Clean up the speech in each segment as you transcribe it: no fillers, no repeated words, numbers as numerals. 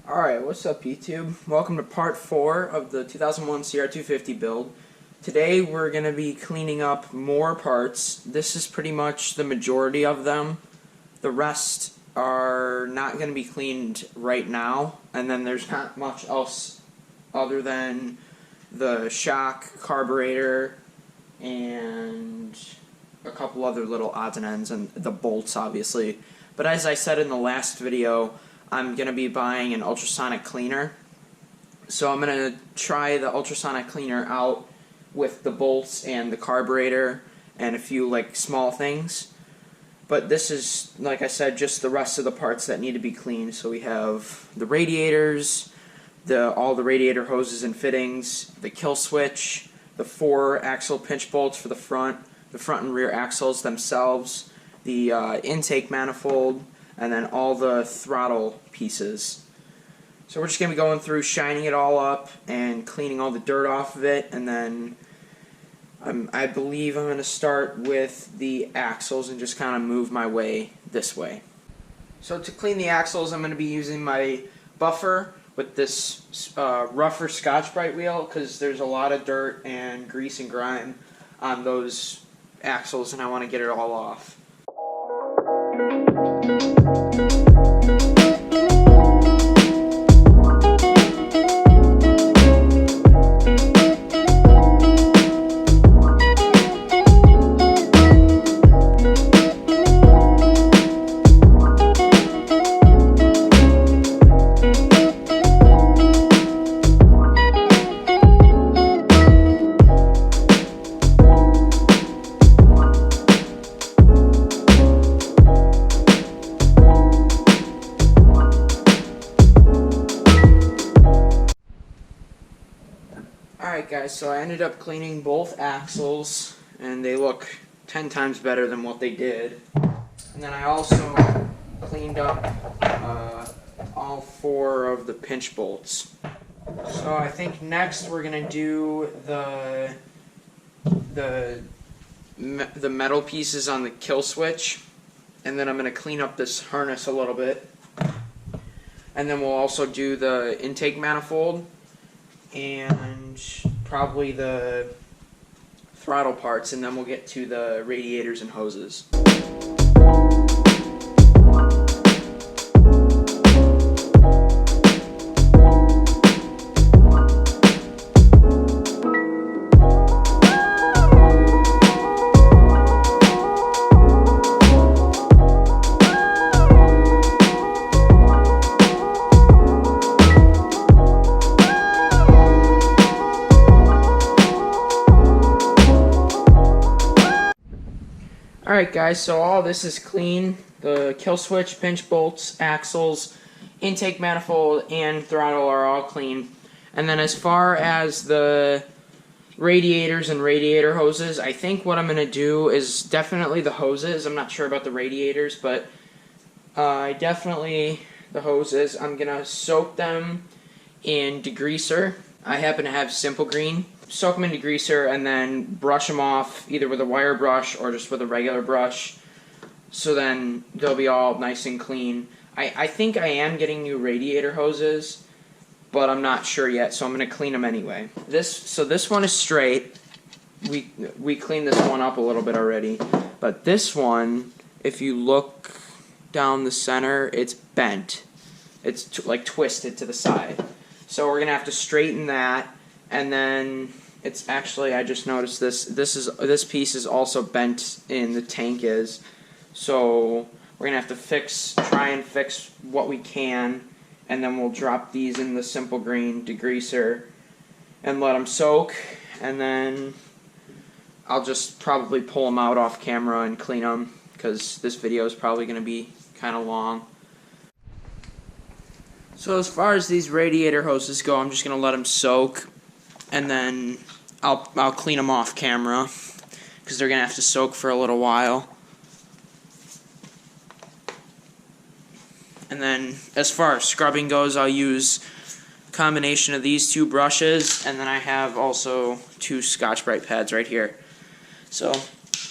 Alright, what's up YouTube? Welcome to part 4 of the 2001 CR250 build. Today we're going to be cleaning up more parts. This is pretty much the majority of them. The rest are not going to be cleaned right now, and then there's not much else other than the shock, carburetor, and a couple other little odds and ends, and the bolts obviously. But as I said in the last video, I'm going to be buying an ultrasonic cleaner. So I'm going to try the ultrasonic cleaner out with the bolts and the carburetor and a few small things. But this is, like I said, just the rest of the parts that need to be cleaned. So we have the radiators, all the radiator hoses and fittings, the kill switch, the 4 axle pinch bolts for the front and rear axles themselves, the intake manifold, and then all the throttle pieces. So we're just going to be going through, shining it all up, and cleaning all the dirt off of it, and then I believe I'm going to start with the axles and just kind of move my way this way. So to clean the axles, I'm going to be using my buffer with this rougher Scotch-Brite wheel, because there's a lot of dirt and grease and grime on those axles, and I want to get it all off. Alright guys, so I ended up cleaning both axles, and they look 10 times better than what they did. And then I also cleaned up all 4 of the pinch bolts. So I think next we're going to do the metal pieces on the kill switch, and then I'm going to clean up this harness a little bit. And then we'll also do the intake manifold, and probably the throttle parts, and then we'll get to the radiators and hoses. Alright guys, so all this is clean. The kill switch, pinch bolts, axles, intake manifold, and throttle are all clean. And then as far as the radiators and radiator hoses, I think what I'm going to do is definitely the hoses. I'm not sure about the radiators, but definitely the hoses. I'm going to soak them in degreaser. I happen to have Simple Green. Soak them in degreaser and then brush them off either with a wire brush or just with a regular brush, so then they'll be all nice and clean. I think I am getting new radiator hoses, but I'm not sure yet, so I'm going to clean them anyway. This one is straight. We cleaned this one up a little bit already, but this one, if you look down the center, it's bent. It's like twisted to the side. So we're going to have to straighten that. And then it's actually, I just noticed this piece is also bent in the tank is. So we're gonna have to try and fix what we can, and then we'll drop these in the Simple Green degreaser and let them soak, and then I'll just probably pull them out off camera and clean them, because this video is probably gonna be kind of long. So as far as these radiator hoses go, I'm just gonna let them soak, and then I'll clean them off camera, because they're going to have to soak for a little while. And then as far as scrubbing goes, I'll use a combination of these 2 brushes, and then I have also 2 Scotch-Brite pads right here. So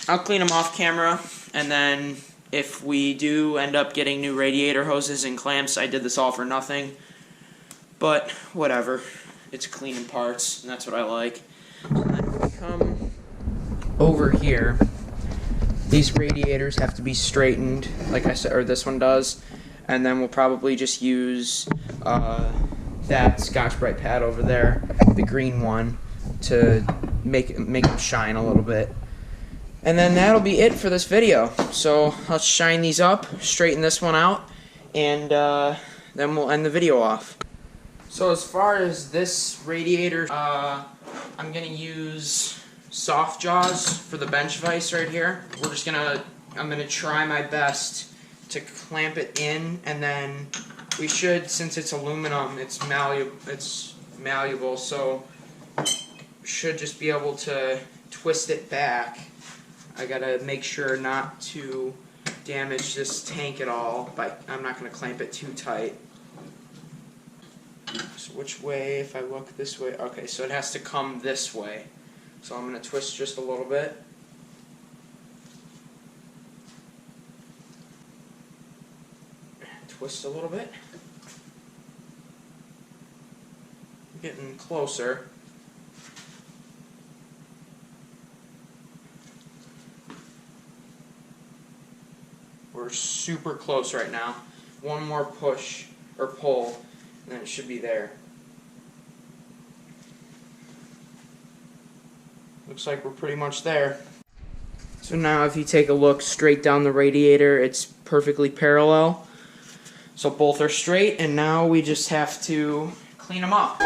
I'll clean them off camera, and then if we do end up getting new radiator hoses and clamps, I did this all for nothing. but whatever. It's cleaning parts, and that's what I like. And then if we come over here, these radiators have to be straightened, like I said, or this one does, and then we'll probably just use that Scotch-Brite pad over there, the green one, to make them shine a little bit. And then that'll be it for this video. So I'll shine these up, straighten this one out, and then we'll end the video off. So as far as this radiator, I'm gonna use soft jaws for the bench vise right here. I'm gonna try my best to clamp it in, and then we should, since it's aluminum, it's malleable, so should just be able to twist it back. I gotta make sure not to damage this tank at all, but I'm not gonna clamp it too tight. So which way, if I look this way, okay, so it has to come this way. So I'm gonna twist just a little bit. Twist a little bit. Getting closer. We're super close right now. One more push or pull, and then it should be there. Looks like we're pretty much there. So now if you take a look straight down the radiator, it's perfectly parallel. So both are straight, and now we just have to clean them up.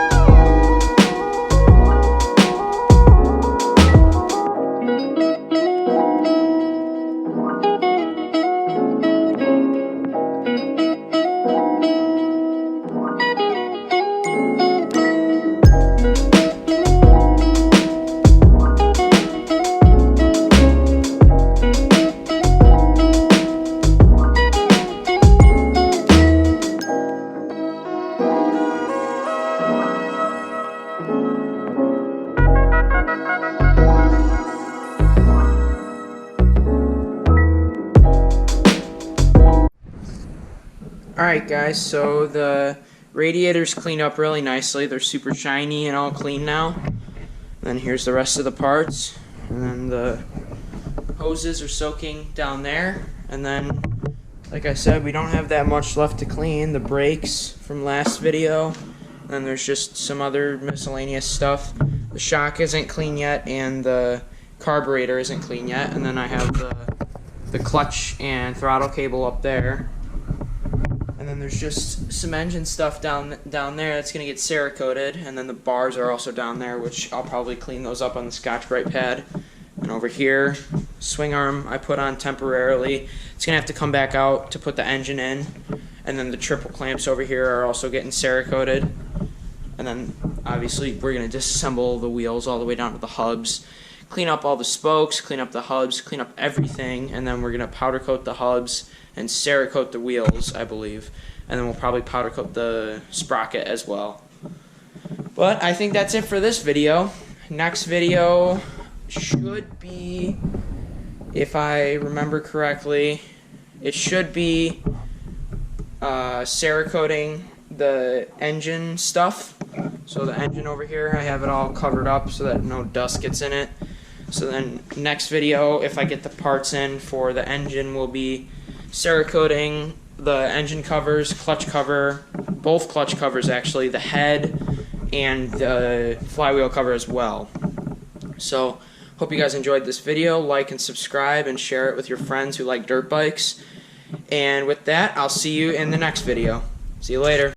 Alright guys, so the radiators clean up really nicely. They're super shiny and all clean now. Then here's the rest of the parts. And then the hoses are soaking down there. And then, like I said, we don't have that much left to clean. The brakes from last video. And then there's just some other miscellaneous stuff. The shock isn't clean yet, and the carburetor isn't clean yet. And then I have the clutch and throttle cable up there. And then there's just some engine stuff down there that's going to get Cerakoted, and then the bars are also down there, which I'll probably clean those up on the Scotch-Brite pad. And over here, swing arm I put on temporarily. It's going to have to come back out to put the engine in. And then the triple clamps over here are also getting Cerakoted. And then obviously we're going to disassemble the wheels all the way down to the hubs, clean up all the spokes, clean up the hubs, clean up everything, and then we're going to powder coat the hubs and Cerakote the wheels, I believe. And then we'll probably powder coat the sprocket as well. But I think that's it for this video. Next video should be, if I remember correctly, it should be Cerakoting the engine stuff. So the engine over here, I have it all covered up so that no dust gets in it. So then next video, if I get the parts in for the engine, will be Cerakoting the engine covers, clutch cover, both clutch covers actually, the head, and the flywheel cover as well. So, hope you guys enjoyed this video. Like and subscribe and share it with your friends who like dirt bikes. And with that, I'll see you in the next video. See you later.